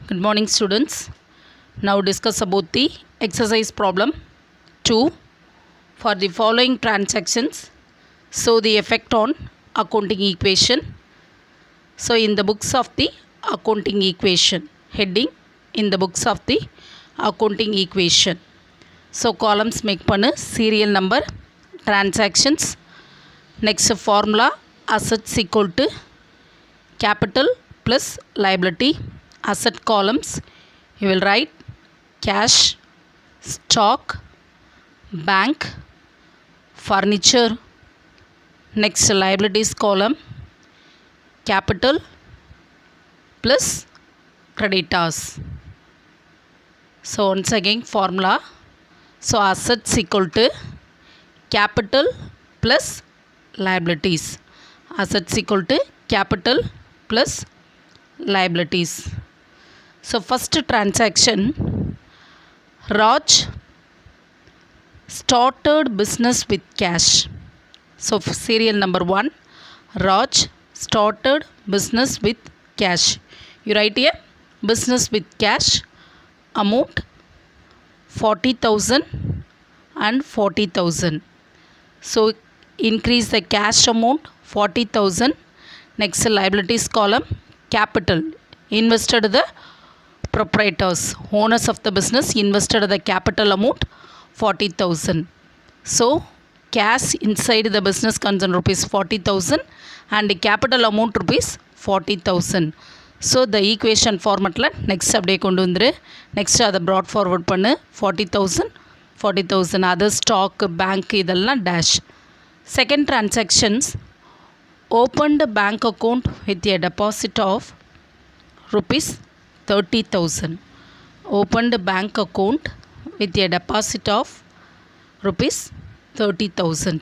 Good morning, students. Now discuss about the exercise problem 2. For the following transactions, show the effect on accounting equation. So in the books of the accounting equation heading, in the books of the accounting equation, so columns make pannu serial number, transactions, next formula assets equal to capital plus liability. Asset columns you will write cash, stock, bank, furniture. Next liabilities column capital plus creditors. So once again formula, so assets equal to capital plus liabilities. Assets equal to capital plus liabilities. So first transaction, Raj started business with cash. So serial number 1, Raj started business with cash. You write here business with cash, amount 40,000 and 40,000. So increase the cash amount 40,000. Next liabilities column capital, invested the proprietors, owners of the business invested the capital amount 40,000. So cash inside the business concern rupees 40,000 and the capital amount rupees 40,000. So the equation format la next அப்படியே கொண்டு வந்துரு. next அதை brought forward பண்ணு 40,000 other stock bank இதெல்லாம் dash. Second transactions, opened a bank account with a deposit of rupees 30,000. Opened a bank account with a deposit of rupees 30,000.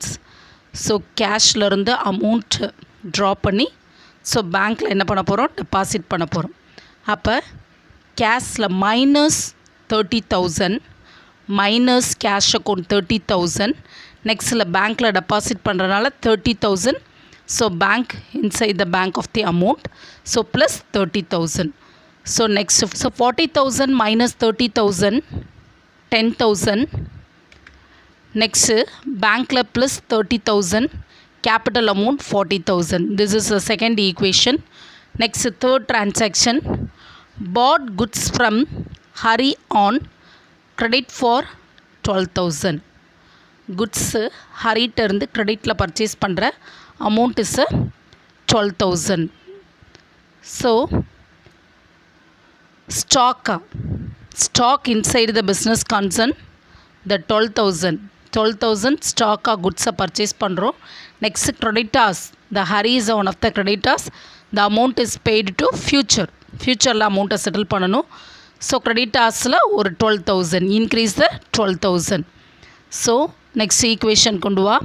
So cashல இருந்து amount draw பண்ணி so பேங்க்கில் என்ன பண்ண போகிறோம், deposit பண்ண போகிறோம். அப்போ கேஷில் மைனஸ் 30,000 மைனஸ் கேஷ் அக்கௌண்ட் 30,000. நெக்ஸ்ட்டில் பேங்க்கில் டெபாசிட் பண்ணுறதுனால 30,000. So bank inside the bank of the amount. So plus 30,000. So next so 40,000 minus 30,000 10,000. Next பேங்க்கில் plus 30,000, capital amount 40,000. This is the second equation. Next third transaction, bought goods from Hari on credit for 12,000. goods Hari இருந்து creditல purchase பண்ணுற amount is 12,000. So stock inside the business concern the 12,000 stock goods purchase பண்ணுறோம். Next creditors, the Hari is one of the creditors. The amount is paid to futureல amount settle பண்ணணும். So creditorsல ஒரு 12,000 increase the 12,000. So next equation கொண்டு வா.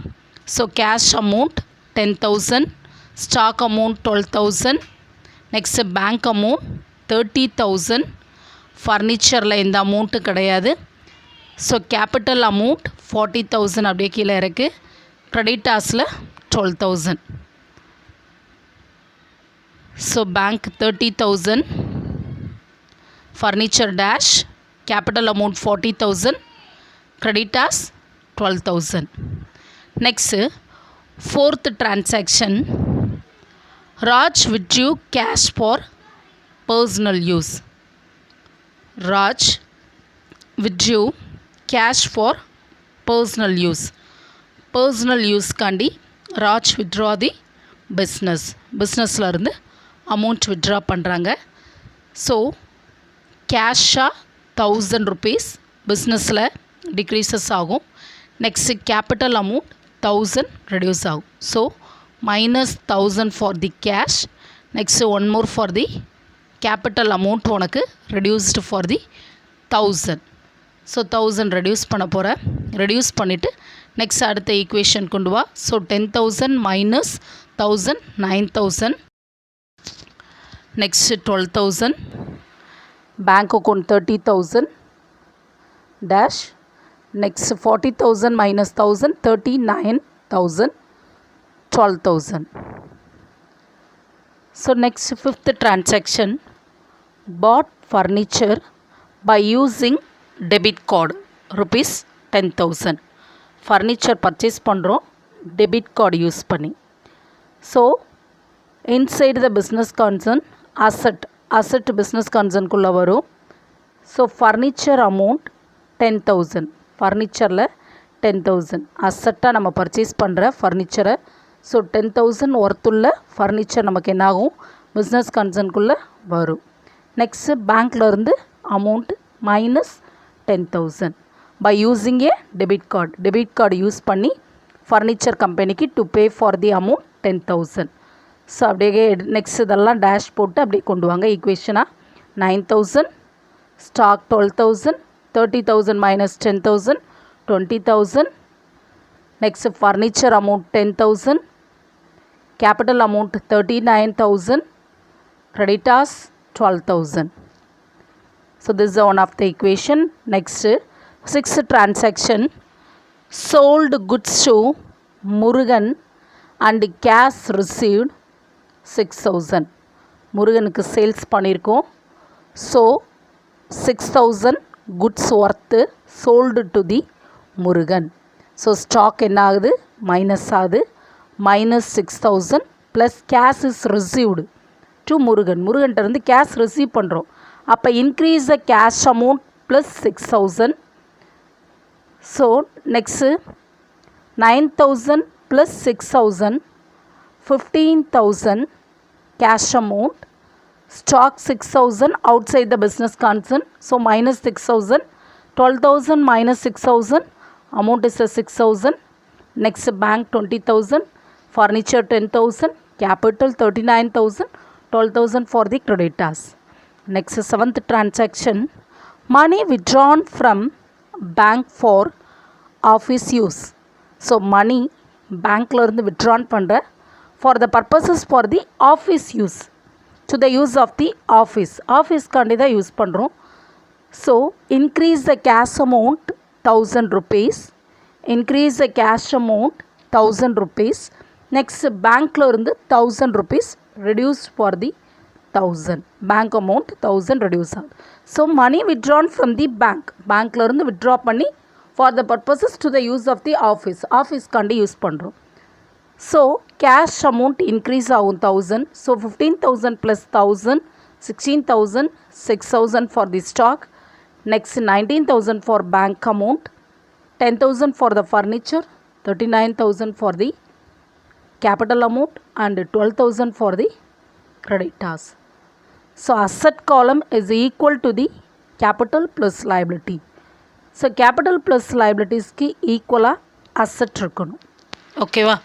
So cash amount 10,000, stock amount 12,000, next bank amount 30,000, furnitureல இந்த amount கிடையாது. So capital amount 40,000 அப்படியே கீழே இருக்குது. க்ரெடிட்டாஸில் 12,000. So bank 30,000, furniture dash, capital amount 40,000, க்ரெடிட்டாஸ் 12,000. Next fourth transaction, Raj withdrew cash for personal use. Raj withdrew cash for personal use. personal use காண்டி Raj withdraw the businessல இருந்து amount withdraw பண்ணுறாங்க. So கேஷாக 1,000 rupees பிஸ்னஸில் decreases ஆகும். Next capital amount 1,000 reduce ஆகும். So minus 1,000 for the cash. Next one more for the capital amount உனக்கு reduced for the 1,000. So 1,000 reduce பண்ண போகிறேன். ரெடியூஸ் பண்ணிவிட்டு நெக்ஸ்ட் அடுத்த ஈக்குவேஷன் கொண்டு வா. So 10,000 minus 1,000 9,000. Next 12,000, bank account 30,000 dash. Next 40,000 minus 1,000 39,000 12,000. So next fifth transaction, bought furniture by using debit card rupees 10,000. Furniture purchase பண்ணுறோம் debit card use பண்ணி. So inside the business concern asset business concern குள்ள வரும். So furniture amount 10,000. ஃபர்னிச்சரில் 10,000 அசட்டாக நம்ம purchase பண்ணுற ஃபர்னிச்சரை. So 10,000 ஒர்த்துள்ள furniture நமக்கு என்னாகும் business கன்சர்னுக்குள்ளே வரும். Next பேங்க்லேருந்து amount minus 10,000 by using a debit card use பண்ணி ஃபர்னிச்சர் கம்பெனிக்கு to pay for the amount 10,000. So அப்படியே நெக்ஸ்ட் இதெல்லாம் டேஷ் போட்டு அப்படியே கொண்டு வாங்க ஈக்குவேஷனாக. 9,000 stock 12,000 30,000 minus 10,000 20,000. Next furniture amount 10,000, capital amount 39,000, creditors 12,000. So this is one of the equation. Next sixth transaction, sold goods to Murugan and cash received 6,000. முருகனுக்கு sales பண்ணியிருக்கோம். So 6,000 goods worth sold to the Murugan. So stock என்ன ஆகுது minus ஆகுது. Minus 6,000 plus cash is received to முருகன்கிட்ட இருந்து cash receive பண்ணுறோம். அப்போ increase the cash amount plus 6,000. So next 9,000 plus 6,000 15,000 cash amount. Stock 6,000 outside the business concern. So minus 6,000. 12,000 minus 6,000. Amount is 6,000. Next bank 20,000. Furniture 10,000. Capital 39,000. 12,000 for the creditors. Next seventh transaction. Money withdrawn from bank for office use. So money bankல இருந்து withdrawn பண்ற for the purposes for the office use. To the use of the office காண்டி தான் use பண்ணுறோம். So increase the cash amount 1,000 rupees. Increase the cash amount 1,000 rupees. Next பேங்க்கில் இருந்து 1,000 rupees reduce for the 1,000. Bank amount 1,000 reduce ஆகுது. So money withdrawn from the பேங்க்கில் இருந்து withdraw பண்ணி for the purposes to the use of the ஆஃபீஸ்க்காண்டி use பண்ணுறோம். So cash amount increase ஆகும் 1,000. So 15,000 plus 1,000 16,000 6,000 for the stock. Next 19,000 for bank amount. 10,000 for the furniture. 39,000 for the capital amount and 12,000 for the creditors. So asset column is equal to the capital plus liability. So capital plus லைபிலிட்டிஸ்க்கு ஈக்குவலாக asset இருக்கணும். ஓகேவா?